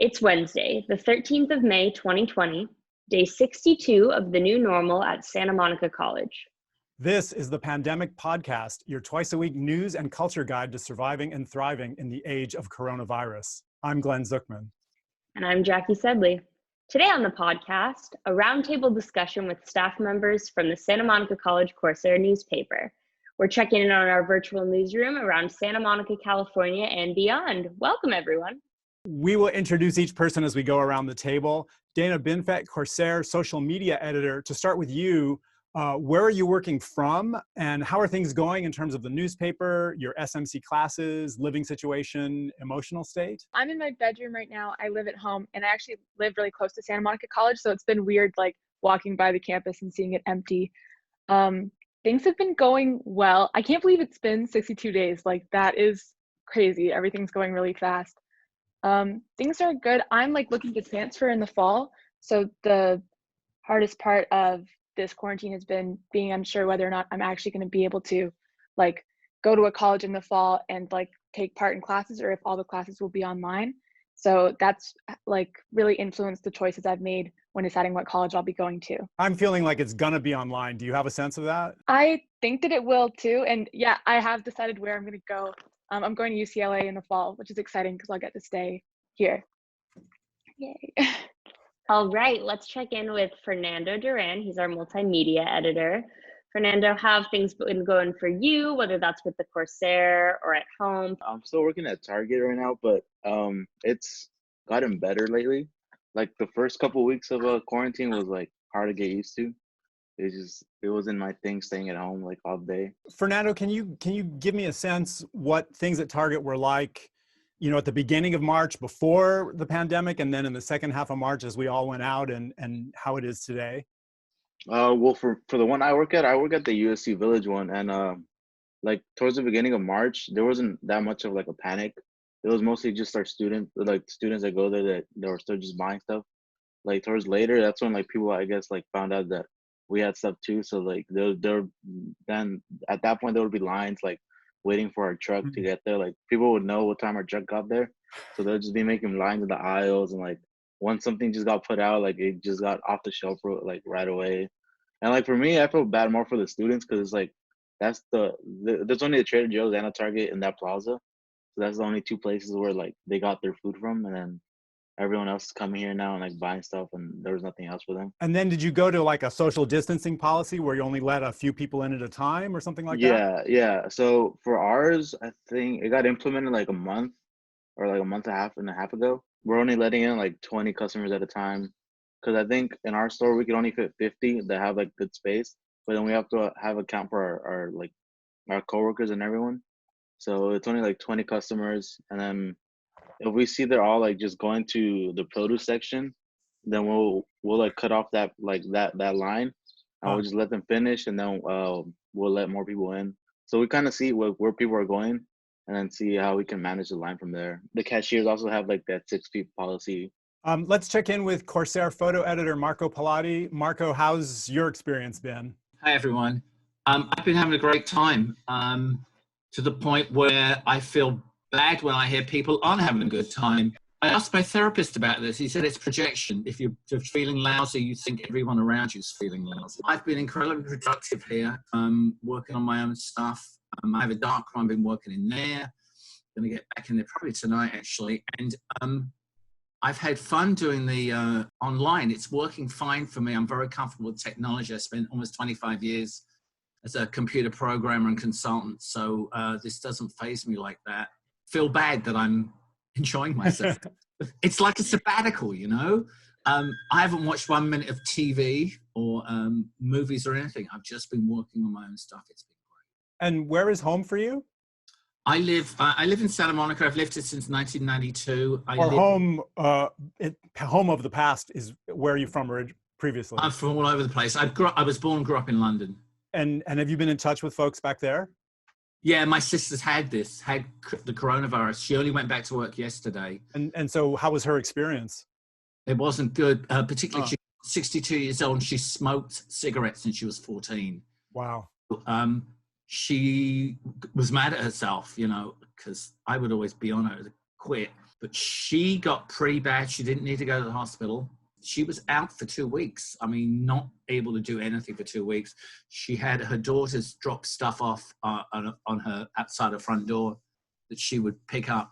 It's Wednesday, the 13th of May, 2020, day 62 of the new normal at Santa Monica College. This is the Pandemic Podcast, your twice-a-week news and culture guide to surviving and thriving in the age of coronavirus. I'm Glenn Zuckman. And I'm Jackie Sedley. Today on the podcast, a roundtable discussion with staff members from the Santa Monica College Corsair newspaper. We're checking in on our virtual newsroom around Santa Monica, California and beyond. Welcome, everyone. We will introduce each person as we go around the table. Dana Binfet, Corsair social media editor. To start with you, where are you working from and how are things going in terms of the newspaper, your SMC classes, living situation, emotional state? I'm in my bedroom right now. I live at home and I actually live really close to Santa Monica College. So it's been weird like walking by the campus and seeing it empty. Things have been going well. I can't believe it's been 62 days. Like that is crazy. Everything's going really fast. Things are good. I'm like looking to transfer in the fall. So the hardest part of this quarantine has been being unsure whether or not I'm actually going to be able to like go to a college in the fall and like take part in classes, or if all the classes will be online. So that's like really influenced the choices I've made when deciding what college I'll be going to. I'm feeling like it's gonna be online. Do you have a sense of that? I think that it will too. And yeah, I have decided where I'm going to go. I'm going to UCLA in the fall, which is exciting because I'll get to stay here. Yay. All right, let's check in with Fernando Duran. He's our multimedia editor. Fernando, how have things been going for you, whether that's with the Corsair or at home? I'm still working at Target right now, but it's gotten better lately. Like the first couple weeks of quarantine was like hard to get used to. It wasn't my thing staying at home like all day. Fernando, can you give me a sense what things at Target were like, you know, at the beginning of March before the pandemic, and then in the second half of March as we all went out, and how it is today? Well, for the one I work at the USC Village one, and like towards the beginning of March, there wasn't that much of like a panic. It was mostly just our students that go there that were still just buying stuff. Like towards later, that's when like people I guess like found out that we had stuff too. So like there then at that point there would be lines like waiting for our truck to get there. Like people would know what time our truck got there, so they'll just be making lines in the aisles. And like once something just got put out, like it just got off the shelf like right away. And like for me, I feel bad more for the students because it's like there's only the Trader Joe's and a Target in that plaza, so that's the only two places where like they got their food from, and then everyone else is coming here now and like buying stuff, and there was nothing else for them. And then did you go to like a social distancing policy where you only let a few people in at a time or something like that? Yeah. So for ours, I think it got implemented like a month or like a month and a half ago. We're only letting in like 20 customers at a time, because I think in our store we can only fit 50 that have like good space, but then we have to have a count for our coworkers and everyone. So it's only like 20 customers, and then if we see they're all like just going to the produce section, then we'll like cut off that line, and we'll just let them finish, and then we'll let more people in. So we kind of see where people are going, and then see how we can manage the line from there. The cashiers also have like that 6 feet policy. Let's check in with Corsair photo editor Marco Pallotti. Marco, how's your experience been? Hi everyone. I've been having a great time, to the point where I feel bad when I hear people aren't having a good time. I asked my therapist about this. He said it's projection. If you're feeling lousy, you think everyone around you is feeling lousy. I've been incredibly productive here, working on my own stuff. I have a dark room. I've been working in there. Going to get back in there probably tonight, actually. And I've had fun doing the online. It's working fine for me. I'm very comfortable with technology. I spent almost 25 years as a computer programmer and consultant. So this doesn't faze me like that. Feel bad that I'm enjoying myself. It's like a sabbatical, you know? I haven't watched 1 minute of TV or movies or anything. I've just been working on my own stuff. It's been great. And where is home for you? I live in Santa Monica. I've lived here since 1992. Home of the past is where are you from previously? I'm from all over the place. I was born and grew up in London. And have you been in touch with folks back there? Yeah, my sister's had the coronavirus. She only went back to work yesterday. And so how was her experience? It wasn't good, particularly she's 62 years old and she smoked cigarettes since she was 14. Wow. She was mad at herself, you know, because I would always be on her to quit. but she got pretty bad. She didn't need to go to the hospital. She was out for 2 weeks. I mean, not able to do anything for 2 weeks. She had her daughters drop stuff off on her outside her front door that she would pick up,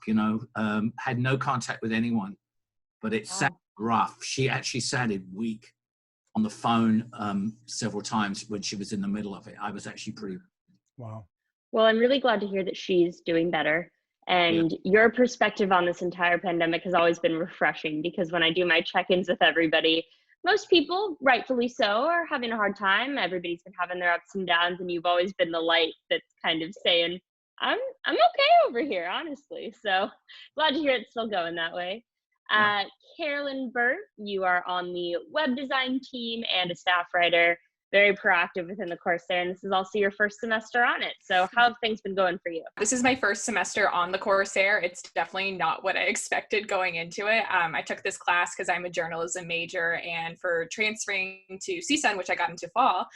had no contact with anyone. But it sounded rough. She actually sounded weak on the phone several times when she was in the middle of it. I was actually pretty... Wow. Well, I'm really glad to hear that she's doing better. And your perspective on this entire pandemic has always been refreshing, because when I do my check-ins with everybody, most people, rightfully so, are having a hard time. Everybody's been having their ups and downs, and you've always been the light that's kind of saying, I'm okay over here, honestly. So glad to hear it's still going that way. Carolyn, Burt, you are on the web design team and a staff writer, very proactive within the Corsair, and this is also your first semester on it. So how have things been going for you? This is my first semester on the Corsair. It's definitely not what I expected going into it. I took this class because I'm a journalism major, and for transferring to CSUN, which I got into fall,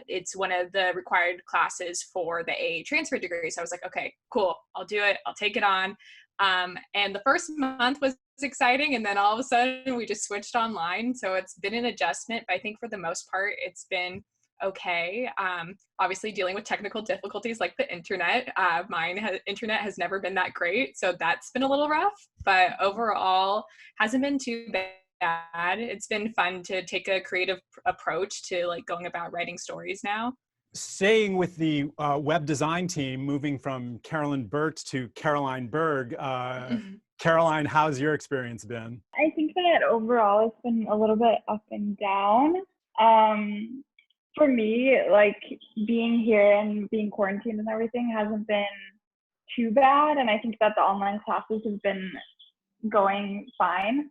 it's one of the required classes for the AA transfer degree. So I was like, okay, cool, I'll do it. I'll take it on. And the first month was exciting, and then all of a sudden we just switched online. So it's been an adjustment, but I think for the most part it's been okay. Obviously dealing with technical difficulties like the internet. Internet has never been that great, so that's been a little rough, but overall hasn't been too bad. It's been fun to take a creative approach to like going about writing stories now. Staying with the web design team, moving from Carolyn Burt to Karoline Burg, Karoline, how's your experience been? I think that overall it's been a little bit up and down. For me, like being here and being quarantined and everything hasn't been too bad. And I think that the online classes have been going fine.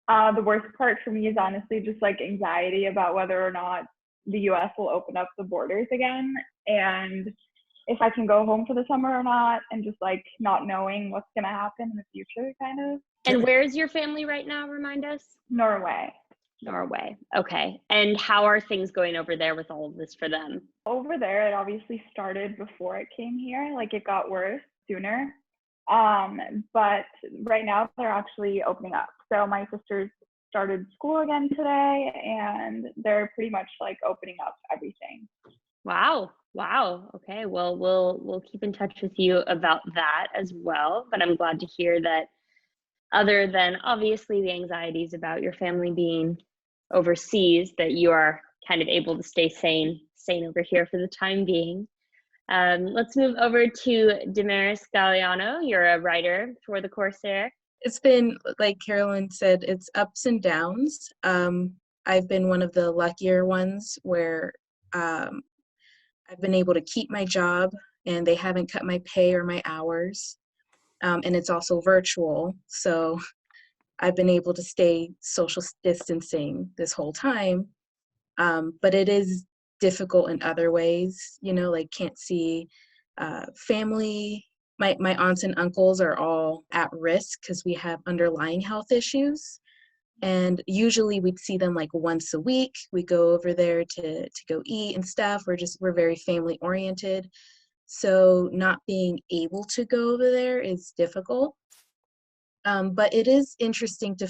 The worst part for me is honestly just like anxiety about whether or not the US will open up the borders again, and if I can go home for the summer or not, and just like not knowing what's going to happen in the future, kind of. And where is your family right now? Remind us. Norway. Okay. And how are things going over there with all of this for them? Over there, it obviously started before it came here. Like it got worse sooner. But right now they're actually opening up. So my sisters started school again today, and they're pretty much like opening up everything. Wow. Okay. Well, we'll keep in touch with you about that as well. But I'm glad to hear that, other than obviously the anxieties about your family being overseas, that you are kind of able to stay sane over here for the time being. Let's move over to Damaris Galliano. You're a writer for the Corsair. It's been, like Carolyn said, it's ups and downs. I've been one of the luckier ones where I've been able to keep my job and they haven't cut my pay or my hours. And it's also virtual. So I've been able to stay social distancing this whole time. But it is difficult in other ways, like can't see family. My aunts and uncles are all at risk because we have underlying health issues. And usually we'd see them like once a week. We go over there to go eat and stuff. We're very family oriented. So not being able to go over there is difficult. But it is interesting to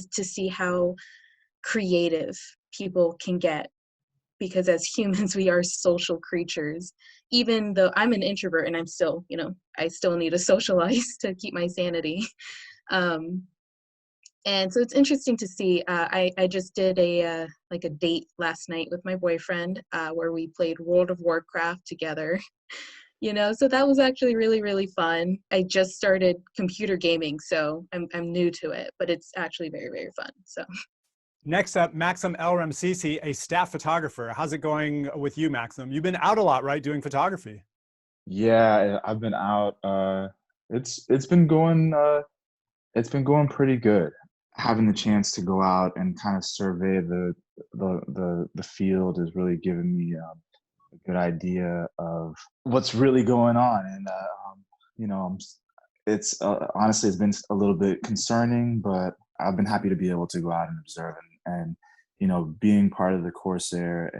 see how creative people can get, because as humans, we are social creatures. Even though I'm an introvert and I'm still, I still need to socialize to keep my sanity. And so it's interesting to see. I just did a date last night with my boyfriend where we played World of Warcraft together. So that was actually really, really fun. I just started computer gaming, so I'm new to it, but it's actually very, very fun. So. Next up, Maxim Elramisy, a staff photographer. How's it going with you, Maxim? You've been out a lot, right, doing photography? Yeah, I've been out. It's been going pretty good. Having the chance to go out and kind of survey the field has really given me a good idea of what's really going on, and it's honestly it's been a little bit concerning, but I've been happy to be able to go out and observe, and being part of the Corsair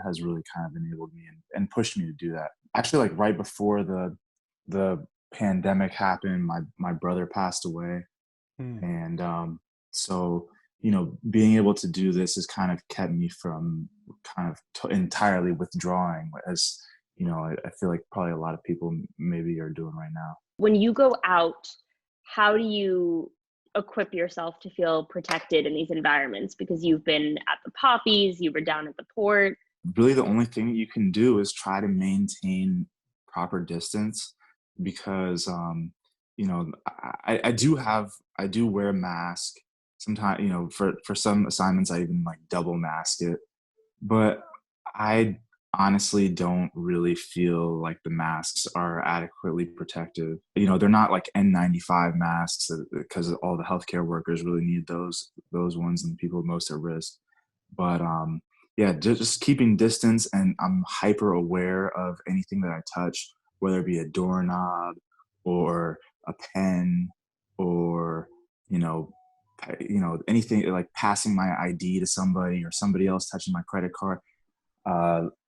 has really kind of enabled me and pushed me to do that. Actually, like right before the pandemic happened, my brother passed away. And so, being able to do this has kind of kept me from kind of entirely withdrawing, as, I feel like probably a lot of people maybe are doing right now. When you go out, how do you equip yourself to feel protected in these environments? Because you've been at the Poppies, you were down at the port. Really, the only thing that you can do is try to maintain proper distance, because I do wear a mask sometimes. For some assignments I even like double mask it, but I honestly don't really feel like the masks are adequately protective. They're not like N95 masks, because all the healthcare workers really need those ones, and people most at risk. But yeah, just keeping distance, and I'm hyper aware of anything that I touch, whether it be a doorknob or a pen, or anything like passing my ID to somebody, or somebody else touching my credit card.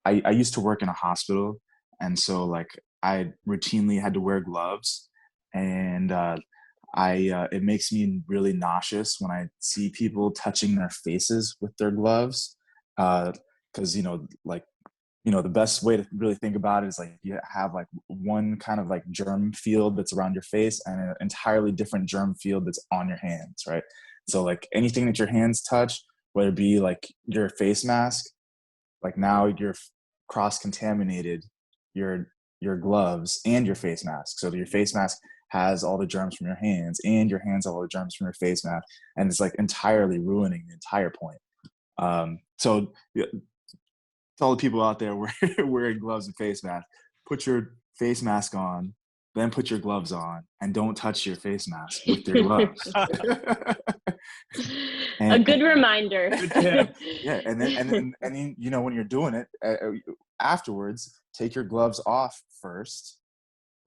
I used to work in a hospital, and so like I routinely had to wear gloves, and it makes me really nauseous when I see people touching their faces with their gloves, because the best way to really think about it is like you have like one kind of like germ field that's around your face, and an entirely different germ field that's on your hands, right? So like anything that your hands touch, whether it be like your face mask, like now you're cross-contaminated your gloves and your face mask. So your face mask has all the germs from your hands, and your hands have all the germs from your face mask, and it's like entirely ruining the entire point. So to all the people out there wearing gloves and face masks, put your face mask on, then put your gloves on, and don't touch your face mask with your gloves. A good reminder. Yeah, and then when you're doing it, afterwards, take your gloves off first,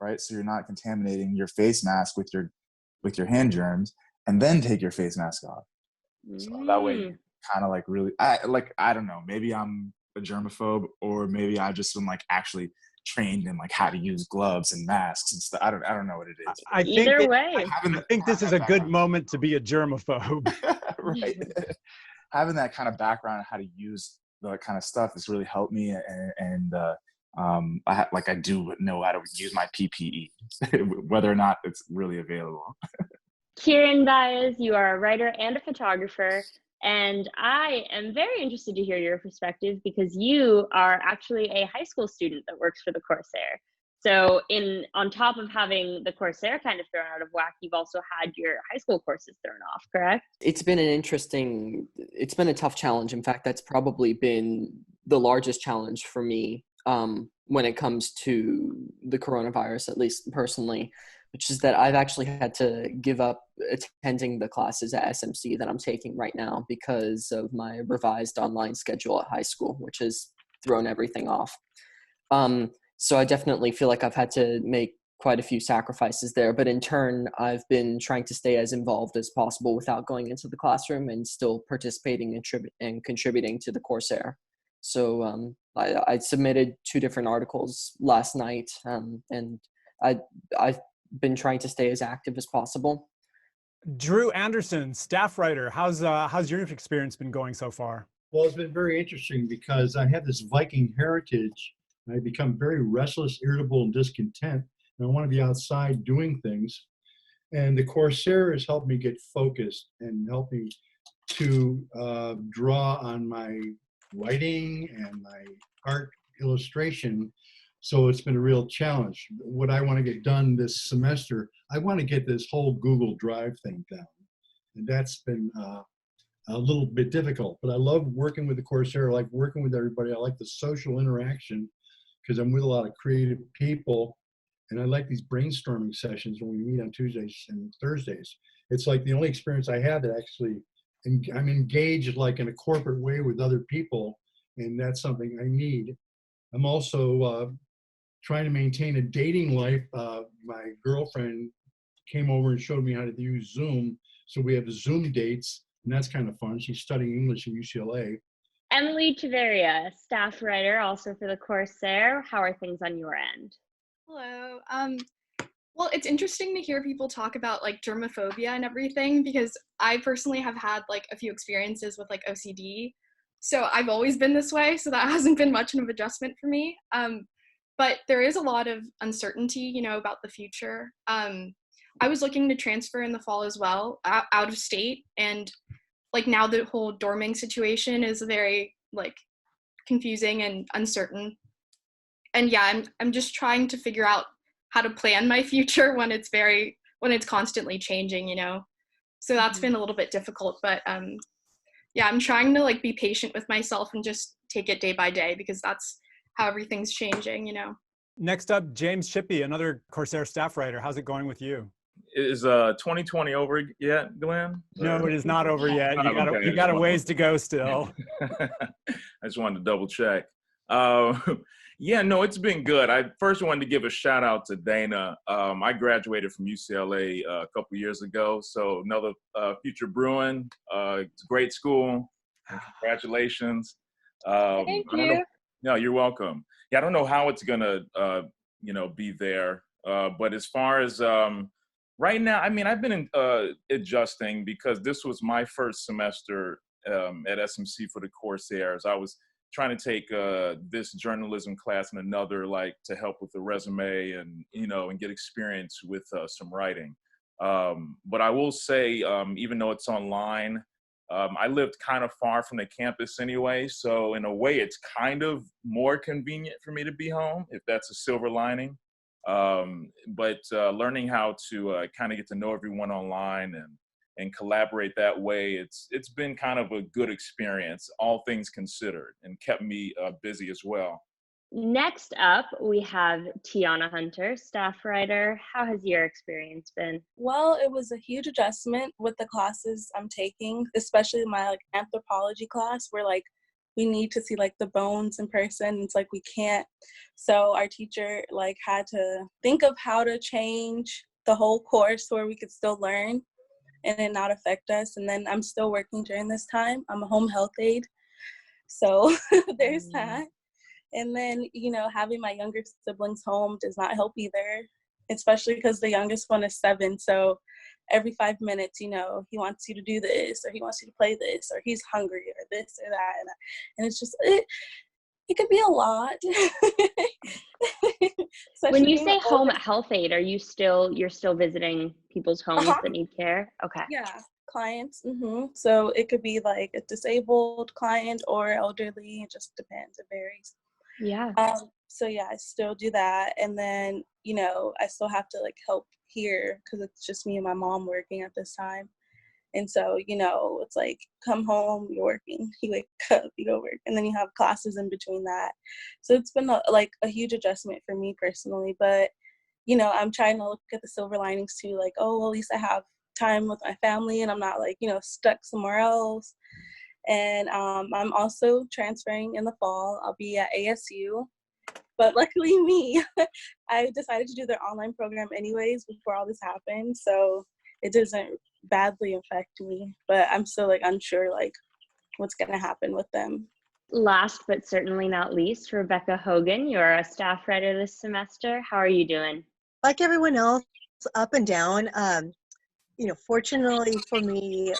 right? So you're not contaminating your face mask with your hand germs, and then take your face mask off. So that way, you kind of like really, I don't know, maybe I'm a germaphobe, or maybe I just am like actually trained in like how to use gloves and masks and stuff. I don't know what it is. Either way, I think this is a good moment to be a germaphobe. Right. Having that kind of background on how to use that kind of stuff has really helped me, and I do know how to use my PPE, whether or not it's really available. Kiran, Baez, you are a writer and a photographer, and I am very interested to hear your perspective, because you are actually a high school student that works for the Corsair. So on top of having the Corsair kind of thrown out of whack, you've also had your high school courses thrown off, correct? It's been a tough challenge. In fact, that's probably been the largest challenge for me when it comes to the coronavirus, at least personally, which is that I've actually had to give up attending the classes at SMC that I'm taking right now because of my revised online schedule at high school, which has thrown everything off. So I definitely feel like I've had to make quite a few sacrifices there, but in turn, I've been trying to stay as involved as possible without going into the classroom and still participating and contributing to the Corsair. So I submitted 2 different articles last night, and I've been trying to stay as active as possible. Drew Andersen, staff writer, how's your experience been going so far? Well, it's been very interesting because I have this Viking heritage. I become very restless, irritable, and discontent. And I want to be outside doing things. And the Corsair has helped me get focused and helped me to draw on my writing and my art illustration. So it's been a real challenge. What I want to get done this semester, I want to get this whole Google Drive thing down. And that's been a little bit difficult. But I love working with the Corsair. I like working with everybody. I like the social interaction because I'm with a lot of creative people. And I like these brainstorming sessions when we meet on Tuesdays and Thursdays. It's like the only experience I have that actually, I'm engaged like in a corporate way with other people, and that's something I need. I'm also trying to maintain a dating life. My girlfriend came over and showed me how to use Zoom. So we have Zoom dates, and that's kind of fun. She's studying English at UCLA. Emely, Chavarria, staff writer also for the Corsair. How are things on your end? Hello. Well, it's interesting to hear people talk about like germophobia and everything, because I personally have had like a few experiences with like OCD. So I've always been this way, so that hasn't been much of an adjustment for me. But there is a lot of uncertainty, you know, about the future. I was looking to transfer in the fall as well, out of state, and like now the whole dorming situation is very like confusing and uncertain. And yeah, I'm just trying to figure out how to plan my future when it's constantly changing, you know. So that's been a little bit difficult, but yeah, I'm trying to like be patient with myself and just take it day by day, because that's how everything's changing, you know. Next up, James Shippy, another Corsair staff writer. How's it going with you? Is 2020 over yet, Glenn? No, it is not over yet. You got a ways to go still. I just wanted to double check. Yeah, no, it's been good. I first wanted to give a shout out to Dana. I graduated from UCLA a couple years ago, so another future Bruin. It's a great school. Congratulations. Thank you. No, you're welcome. Yeah, I don't know how it's gonna, be there. But as far as right now, I mean, I've been adjusting, because this was my first semester at SMC for the Corsairs. I was trying to take this journalism class and another, like, to help with the resume and, and get experience with some writing. But I will say, even though it's online, I lived kind of far from the campus anyway. So in a way, it's kind of more convenient for me to be home, if that's a silver lining. But learning how to kind of get to know everyone online and collaborate that way, it's been kind of a good experience, all things considered, and kept me busy as well. Next up, we have Tiana Hunter, staff writer. How has your experience been? Well, it was a huge adjustment with the classes I'm taking, especially my like anthropology class, where like we need to see like the bones in person. It's like we can't. So our teacher like had to think of how to change the whole course where we could still learn and it not affect us. And then I'm still working during this time. I'm a home health aide. So there's that. And then, having my younger siblings home does not help either, especially because the youngest one is 7. So every 5 minutes, he wants you to do this, or he wants you to play this, or he's hungry, or this or that. And it's just, it could be a lot. When you say home health aide, you're still visiting people's homes that need care? Okay. Yeah, clients. So it could be like a disabled client or elderly. It just depends. It varies. Yeah. So yeah, I still do that. And then, I still have to like help here because it's just me and my mom working at this time. And so, it's like, come home, you're working, you wake up, you go work, and then you have classes in between that. So it's been a huge adjustment for me personally. But, I'm trying to look at the silver linings too, like, oh, well, at least I have time with my family and I'm not like, stuck somewhere else. And I'm also transferring in the fall. I'll be at ASU. But luckily me, I decided to do their online program anyways before all this happened. So it doesn't badly affect me. But I'm still unsure what's going to happen with them. Last but certainly not least, Rebecca Hogan, you're a staff writer this semester. How are you doing? Like everyone else, up and down. Fortunately for me,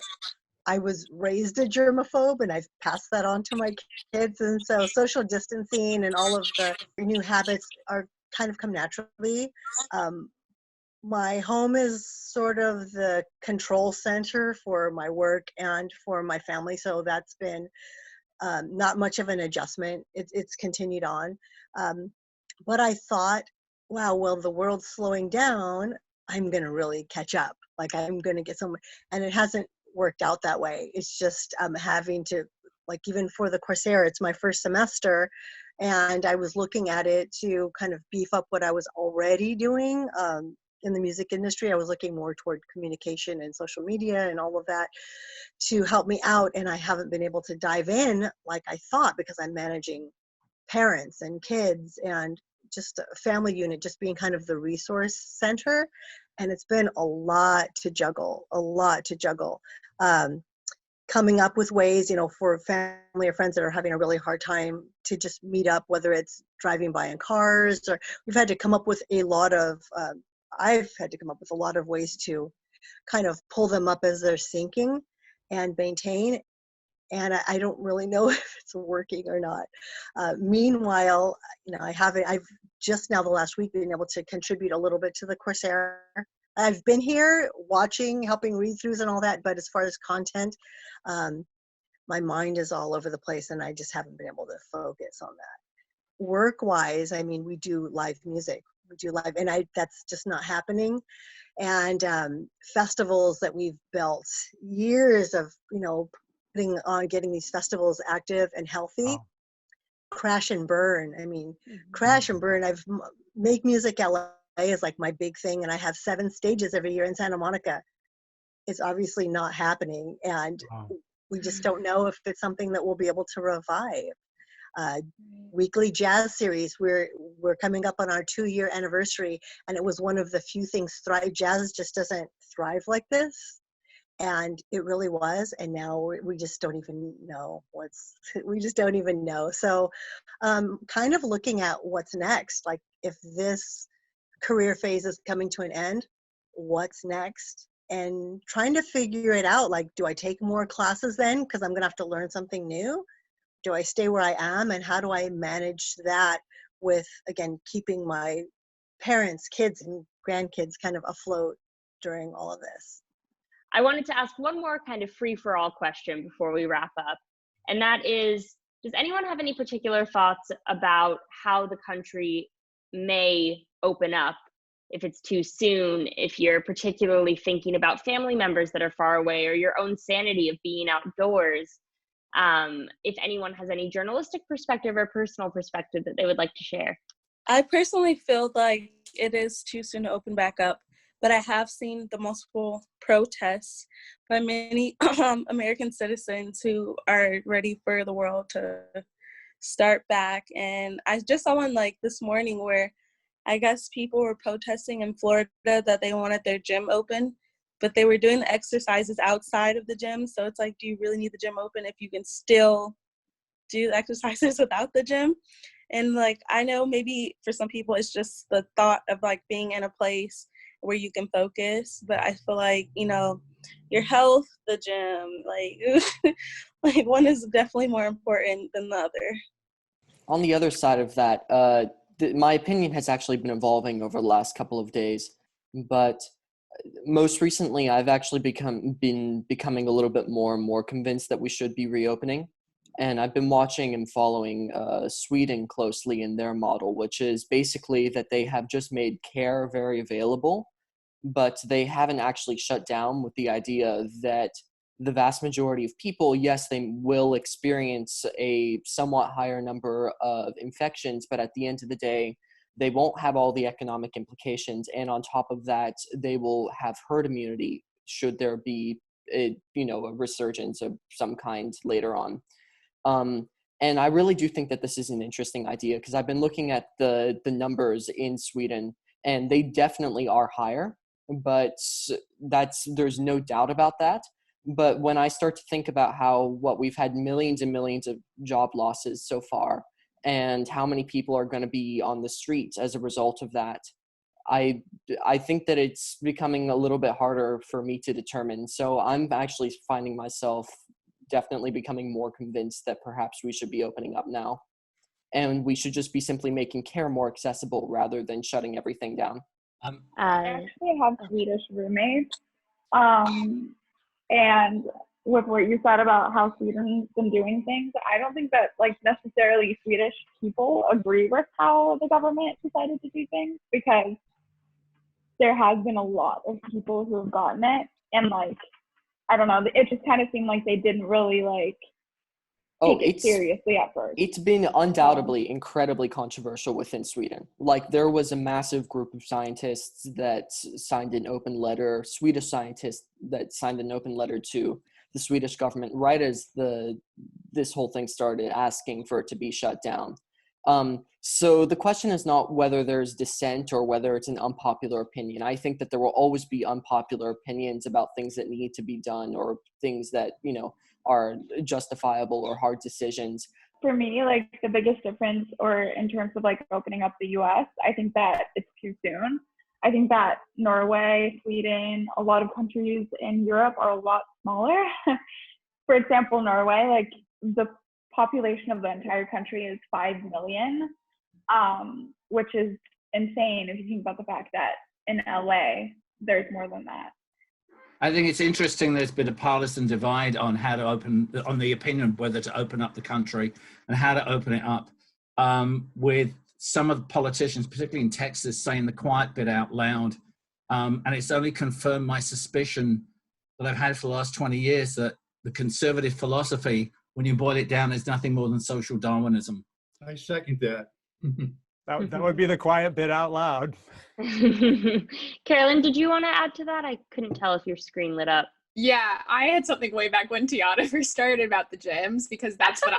I was raised a germaphobe and I've passed that on to my kids. And so social distancing and all of the new habits are kind of come naturally. My home is sort of the control center for my work and for my family. So that's been not much of an adjustment. It's continued on. But I thought, wow, well, the world's slowing down. I'm going to really catch up. I'm going to get somewhere. And it hasn't worked out that way. It's just having to, even for the Corsair, it's my first semester, and I was looking at it to kind of beef up what I was already doing in the music industry. I was looking more toward communication and social media and all of that to help me out, and I haven't been able to dive in like I thought because I'm managing parents and kids and just a family unit, just being kind of the resource center. And it's been a lot to juggle. Coming up with ways, for family or friends that are having a really hard time to just meet up, whether it's driving by in cars, or we've had to come up with a lot of I've had to come up with a lot of ways to kind of pull them up as they're sinking and maintain. And I don't really know if it's working or not. Meanwhile, I've just now the last week been able to contribute a little bit to the Corsair. I've been here watching, helping read-throughs and all that, but as far as content, my mind is all over the place and I just haven't been able to focus on that. Work-wise, I mean, we do live music. We do live, and that's just not happening. And festivals that we've built, years of, putting on, getting these festivals active and healthy. Wow. Crash and burn. I mean, crash and burn. Make Music LA is like my big thing, and I have 7 stages every year in Santa Monica. It's obviously not happening, and we just don't know if it's something that we'll be able to revive. Weekly jazz series. We're coming up on our 2-year anniversary, and it was one of the few things thrive. Jazz just doesn't thrive like this, and it really was. And now we just don't even know we just don't even know. So, kind of looking at what's next. Like, if this career phase is coming to an end, what's next? And trying to figure it out. Like, do I take more classes then because I'm gonna have to learn something new? Do I stay where I am, and how do I manage that with, again, keeping my parents, kids, and grandkids kind of afloat during all of this? I wanted to ask one more kind of free-for-all question before we wrap up, and that is, does anyone have any particular thoughts about how the country may open up? If it's too soon, if you're particularly thinking about family members that are far away, or your own sanity of being outdoors? If anyone has any journalistic perspective or personal perspective that they would like to share. I personally feel like it is too soon to open back up, but I have seen the multiple protests by many American citizens who are ready for the world to start back. And I just saw one like this morning where I guess people were protesting in Florida that they wanted their gym open, but they were doing the exercises outside of the gym. So it's like, do you really need the gym open if you can still do exercises without the gym? And like, I know maybe for some people it's just the thought of like being in a place where you can focus, but I feel like, your health, the gym, like, like one is definitely more important than the other. On the other side of that, my opinion has actually been evolving over the last couple of days, but most recently, I've actually been becoming a little bit more and more convinced that we should be reopening. And I've been watching and following Sweden closely in their model, which is basically that they have just made care very available, but they haven't actually shut down, with the idea that the vast majority of people, yes, they will experience a somewhat higher number of infections, but at the end of the day, they won't have all the economic implications, and on top of that, they will have herd immunity should there be a resurgence of some kind later on. And I really do think that this is an interesting idea, because I've been looking at the numbers in Sweden, and they definitely are higher, but there's no doubt about that. But when I start to think about we've had millions and millions of job losses so far, and how many people are going to be on the streets as a result of that, I think that it's becoming a little bit harder for me to determine. So I'm actually finding myself definitely becoming more convinced that perhaps we should be opening up now. And we should just be simply making care more accessible rather than shutting everything down. I actually have Swedish roommates. And with what you said about how Sweden's been doing things, I don't think that necessarily Swedish people agree with how the government decided to do things, because there has been a lot of people who have gotten it, and I don't know, it just kind of seemed like they didn't really take it seriously at first. It's been undoubtedly incredibly controversial within Sweden. There was a massive group of scientists that signed an open letter, Swedish scientists that signed an open letter to the Swedish government right as this whole thing started, asking for it to be shut down. So the question is not whether there's dissent or whether it's an unpopular opinion. I think that there will always be unpopular opinions about things that need to be done, or things that, are justifiable or hard decisions. For me, the biggest difference, or in terms of opening up the US, I think that it's too soon. I think that Norway, Sweden, a lot of countries in Europe are a lot smaller. For example, Norway, like the population of the entire country is 5 million, which is insane if you think about the fact that in LA, there's more than that. I think it's interesting there's been a partisan divide on how to on the opinion of whether to open up the country and how to open it up, with some of the politicians, particularly in Texas, saying the quiet bit out loud. And it's only confirmed my suspicion that I've had for the last 20 years that the conservative philosophy, when you boil it down, is nothing more than social Darwinism. I second that. That would be the quiet bit out loud. Carolyn, did you want to add to that? I couldn't tell if your screen lit up. Yeah, I had something way back when Tiana first started about the gyms, because that's what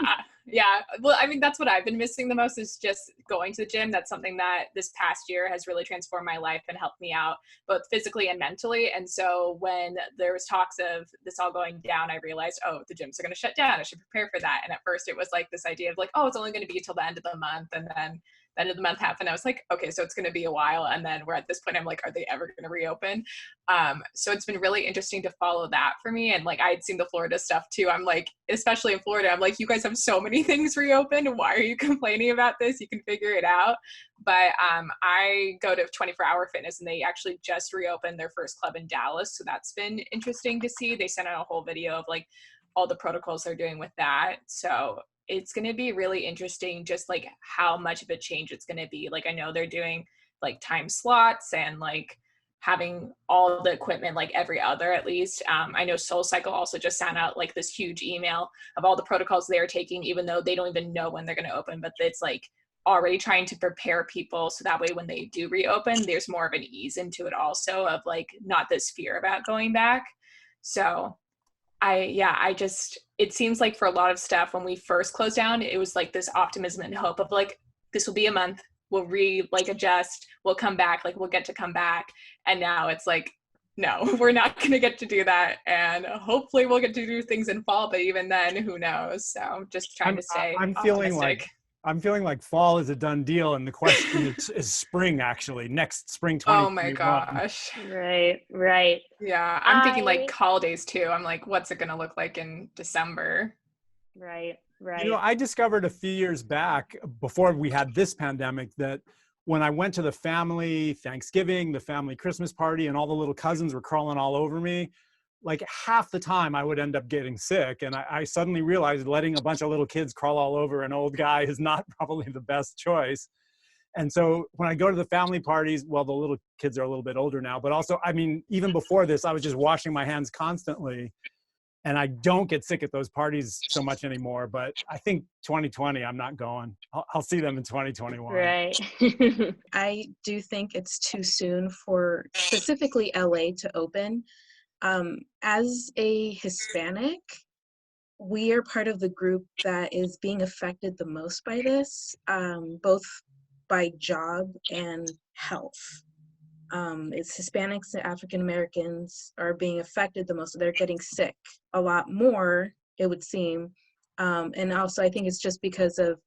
that's what I've been missing the most, is just going to the gym. That's something that this past year has really transformed my life and helped me out both physically and mentally. And so when there was talks of this all going down, I realized, oh, the gyms are going to shut down. I should prepare for that. And at first it was like this idea of like, oh, it's only going to be till the end of the month. And then the end of the month happened. I was like, okay, so it's going to be a while. And then we're at this point, I'm like, are they ever going to reopen? So it's been really interesting to follow that for me. And like, I had seen the Florida stuff too. I'm like, especially in Florida, I'm like, you guys have so many things reopened. Why are you complaining about this? You can figure it out. But I go to 24 Hour Fitness, and they actually just reopened their first club in Dallas. So that's been interesting to see. They sent out a whole video of like all the protocols they're doing with that. So it's going to be really interesting, just like how much of a change it's going to be. Like, I know they're doing like time slots and like having all the equipment like every other at least. I know SoulCycle also just sent out like this huge email of all the protocols they're taking, even though they don't even know when they're going to open, but it's like already trying to prepare people so that way when they do reopen, there's more of an ease into it also, of like not this fear about going back. So it seems like for a lot of stuff, when we first closed down, it was like this optimism and hope of like, this will be a month, we'll adjust, we'll come back, like we'll get to come back. And now it's like, no, we're not going to get to do that. And hopefully we'll get to do things in fall, but even then, who knows? So just trying to stay optimistic. I'm feeling like fall is a done deal, and the question is spring, actually, next spring 2021. Oh my gosh. Right. Yeah, I'm thinking like holidays too. I'm like, what's it going to look like in December? Right. You know, I discovered a few years back, before we had this pandemic, that when I went to the family Thanksgiving, the family Christmas party, and all the little cousins were crawling all over me, like half the time I would end up getting sick. And I suddenly realized letting a bunch of little kids crawl all over an old guy is not probably the best choice. And so when I go to the family parties, well, the little kids are a little bit older now, but also, I mean, even before this, I was just washing my hands constantly. And I don't get sick at those parties so much anymore. But I think 2020, I'm not going. I'll see them in 2021. Right. I do think it's too soon for specifically LA to open. As a Hispanic, we are part of the group that is being affected the most by this, both by job and health. It's Hispanics and African Americans are being affected the most. They're getting sick a lot more, it would seem. And also I think it's just because of,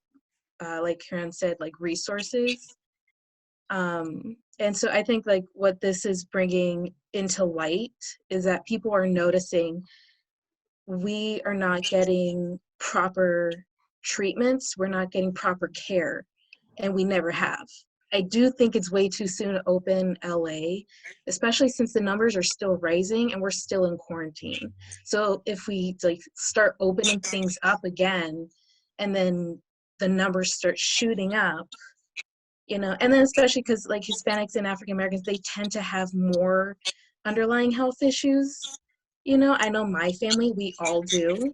like Kiran said, like resources. And so I think like what this is bringing into light is that people are noticing we are not getting proper treatments, we're not getting proper care, and we never have. I do think it's way too soon to open LA, especially since the numbers are still rising and we're still in quarantine. So if we like start opening things up again and then the numbers start shooting up, you know, and then especially because like Hispanics and African Americans, they tend to have more underlying health issues. You know, I know my family, we all do.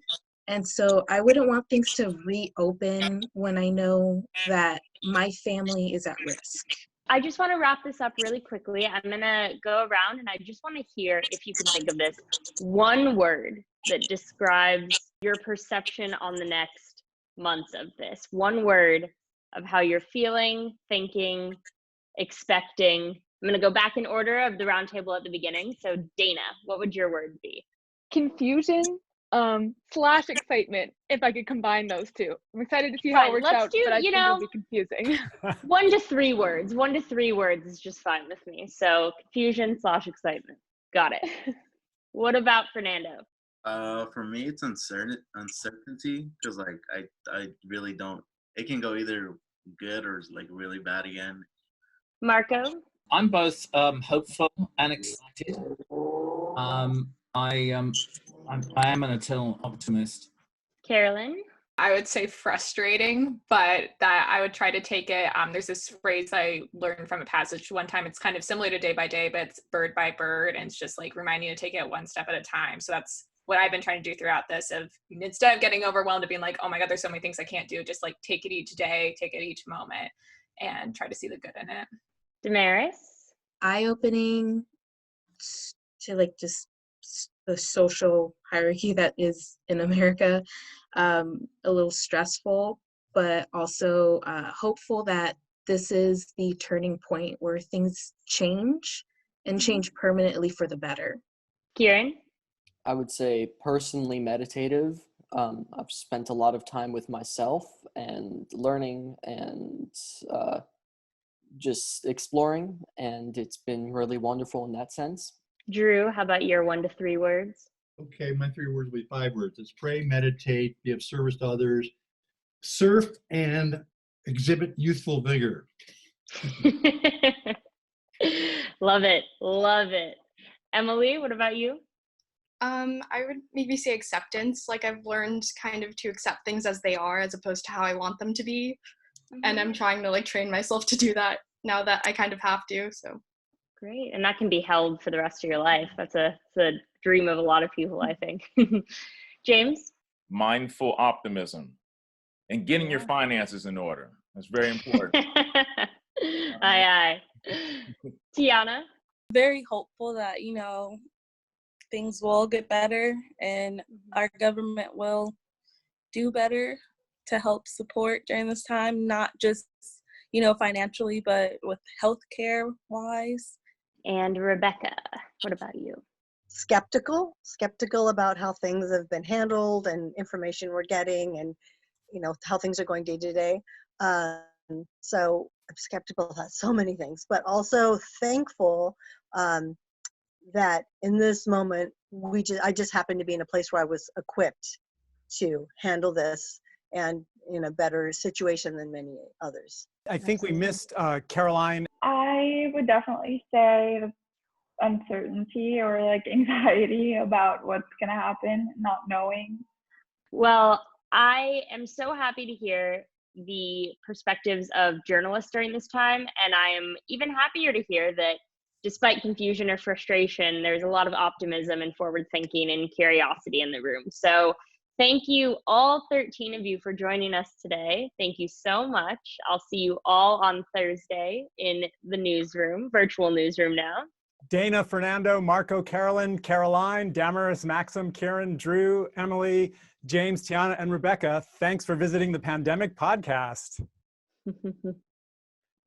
And so I wouldn't want things to reopen when I know that my family is at risk. I just want to wrap this up really quickly. I'm going to go around and I just want to hear if you can think of this one word that describes your perception on the next months of this. One word of how you're feeling, thinking, expecting. I'm going to go back in order of the roundtable at the beginning. So Dana, what would your word be? Confusion Slash excitement, if I could combine those two. I'm excited to see how it works out, but I think it'll be confusing. 1 to 3 words. 1 to 3 words is just fine with me. So confusion / excitement. Got it. What about Fernando? For me, it's uncertainty, because like I really don't. It can go either good or like really bad again. Marco? I'm both hopeful and excited. I am an eternal optimist. Carolyn? I would say frustrating, but that I would try to take it. There's this phrase I learned from a passage one time. It's kind of similar to day by day, but it's bird by bird. And it's just like reminding you to take it one step at a time. So that's what I've been trying to do throughout this, of instead of getting overwhelmed and being like, oh my God, there's so many things I can't do. Just like take it each day, take it each moment, and try to see the good in it. Damaris? Eye-opening to like just the social hierarchy that is in America. A little stressful, but also hopeful that this is the turning point where things change and change permanently for the better. Kiran? I would say personally meditative. I've spent a lot of time with myself and learning and just exploring, and it's been really wonderful in that sense. Drew, how about your 1 to 3 words? Okay, my 3 words will be 5 words. It's pray, meditate, be of service to others, surf, and exhibit youthful vigor. Love it. Love it. Emely, what about you? I would maybe say acceptance. Like I've learned kind of to accept things as they are as opposed to how I want them to be. And I'm trying to like train myself to do that now that I kind of have to, so. Great. And that can be held for the rest of your life. That's a dream of a lot of people, I think. James? Mindful optimism and getting your finances in order. That's very important. Aye, aye. Tiana? Very hopeful that, you know, things will get better and our government will do better to help support during this time, not just, you know, financially, but with healthcare wise. And Rebecca, what about you? Skeptical about how things have been handled and information we're getting and, you know, how things are going day to day. So I'm skeptical about so many things, but also thankful that in this moment, I just happened to be in a place where I was equipped to handle this and in a better situation than many others. I think we missed Karoline. I would definitely say the uncertainty or like anxiety about what's going to happen, not knowing. Well, I am so happy to hear the perspectives of journalists during this time, and I am even happier to hear that despite confusion or frustration, there's a lot of optimism and forward thinking and curiosity in the room. So thank you all 13 of you for joining us today. Thank you so much. I'll see you all on Thursday in the newsroom, virtual newsroom now. Dana, Fernando, Marco, Carolyn, Karoline, Damaris, Maxim, Kiran, Drew, Emely, James, Tiana, and Rebecca, thanks for visiting the Pandemic Podcast.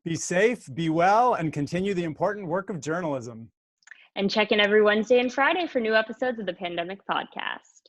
Be safe, be well, and continue the important work of journalism. And check in every Wednesday and Friday for new episodes of the Pandemic Podcast.